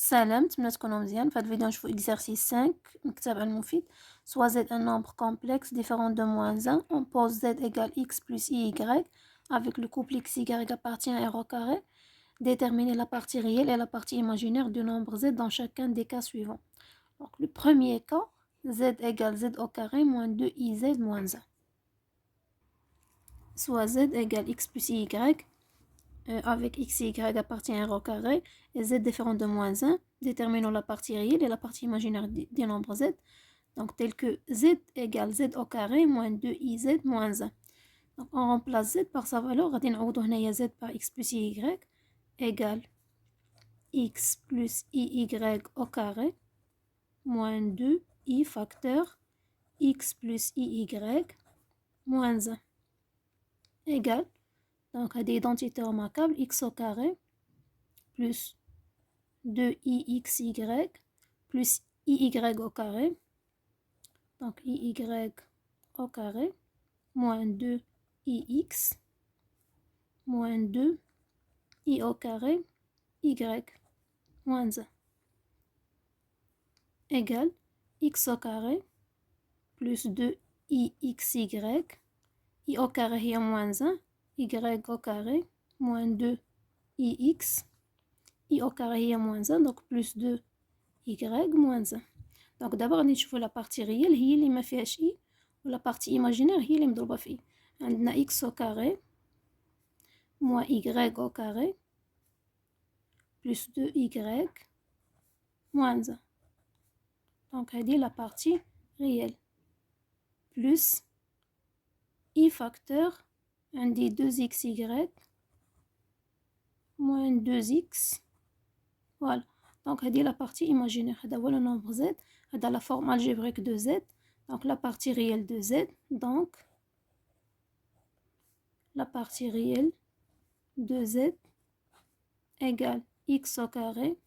سلام، نتمنى تكونوا مزيان. في هاد الفيديو نشوفو exercice 5 من كتاب المفيد. soit z un nombre complexe différent de moins 1, on pose z égale x plus y avec le couple x y appartient à r au carré. Déterminer la partie réelle et la partie imaginaire du nombre z dans chacun des cas suivants. Donc le premier cas, z égale z au carré moins 2iz moins 1. Soit z égale x plus y avec x et y appartient à r au carré et z différent de moins 1, déterminons la partie réelle et la partie imaginaire des nombres z. Donc tel que z égale z au carré moins 2iz moins 1. Donc on remplace z par sa valeur, on a z par x plus y égale x plus y au carré moins 2i facteur x plus y moins 1 égale, donc à des identités remarquables, x au carré plus 2ixy plus iy au carré, donc iy au carré moins 2ix moins 2i au carré y moins 1 égale x au carré plus 2ixy i au carré هي moins 1 y au carré moins 2ix i au carré هي moins 1 donc plus 2y moins 1. Donc d'abord غادي نشوفو la partie réelle هي اللي ما فيهاش i و la partie imaginaire هي اللي مضروبة في i. عندنا x au carré moins y au carré plus 2y moins 1. Donc هذه la partie réelle plus i facteur عندي 2xy moins 2x. Voilà. Donc هذه la partie imaginaire. هذا هو le nombre z. هذا la forme algébrique de z. Donc la partie réelle de z. Donc la partie réelle de z égale x au carré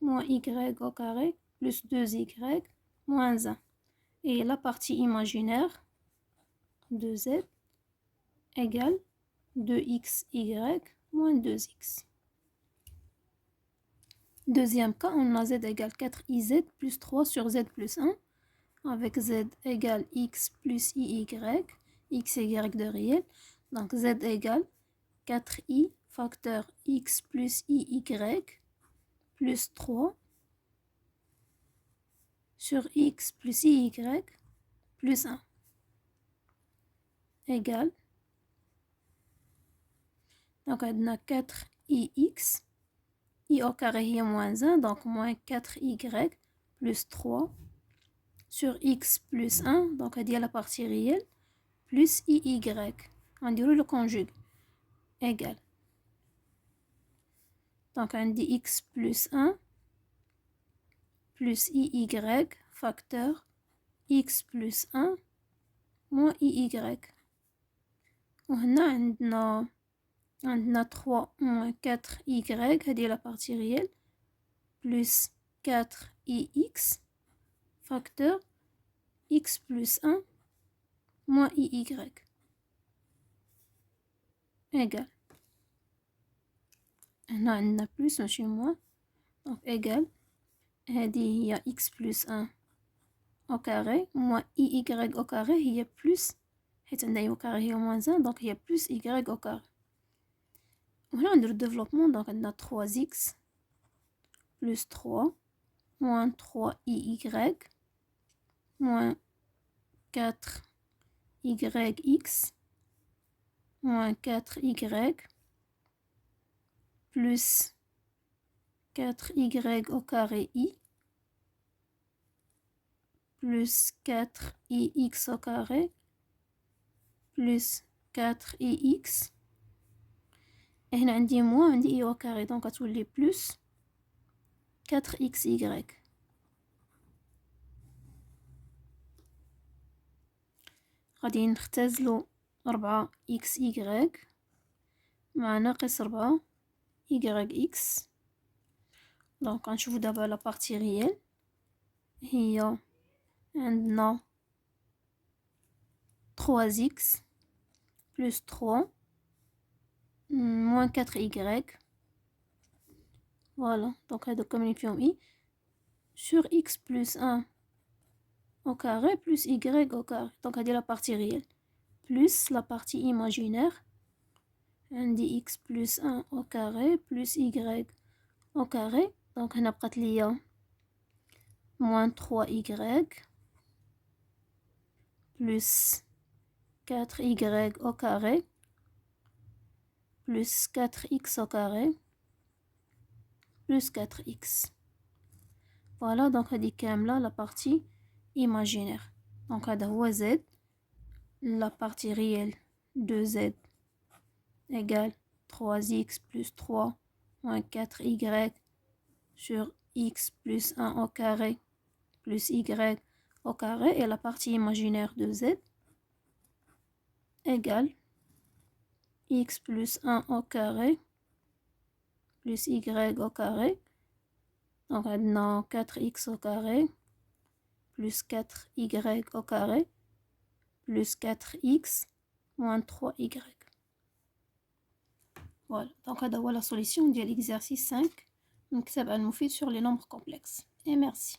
moins y au carré plus 2y moins 1. Et la partie imaginaire de z égale 2xy moins 2x. Deuxième cas, on a z égale 4iz plus 3 sur z plus 1 avec z égale x plus iy, x et y de réel. Donc z égale 4i facteur x plus iy plus 3 sur x plus iy plus 1 égale, donc on a 4ix, i au carré est moins 1, donc moins 4y plus 3 sur x plus 1, donc on dit la partie réelle, plus iy, on dirait le conjugue, égale. Donc on dit x plus 1 plus iy facteur x plus 1 moins iy. وهنا عندنا 3 moins 4y هذه la partie réelle plus 4ix facteur x plus 1 moins iy égale. هنا عندنا plus ماشي moins donc égale هذه هي x plus 1 au carré moins iy au carré هي plus حيت عندنا y au carré هي moins 1 donc هي plus y au carré. وهنا نديرو développement donc عندنا 3x plus 3 moins 3y moins 4yx moins 4y plus 4y au carré i plus 4ix au carré plus 4ix. Et هنا عندي moins عندي i au carré donc غتولي plus 4xy. غادي نختزلو 4xy مع ناقص 4yx. دونك غنشوفو دابا لا بارتي ريال هي عندنا 3x plus 3 moins 4y Voilà, donc هذا كاملين فيهم i sur x plus 1 au carré plus y au carré. Donc هذه la partie réelle plus la partie imaginaire. عندي x plus 1 au carré plus y au carré. Donc هنا بقات ليا moins 3y plus 4y au carré plus 4x au carré plus 4x. Voilà, donc هذه كاملة la partie imaginaire. Donc هذا هو z, la partie réelle de z égale 3x plus 3 moins 4y sur x plus 1 au carré plus y au carré, et la partie imaginaire de z égale x plus 1 au carré plus y au carré. Donc maintenant 4x au carré plus 4y au carré plus 4x moins 3y. Voilà, donc هذا هو la solution de l'exercice 5 نكتب المفيد sur les nombres complexes. Et merci.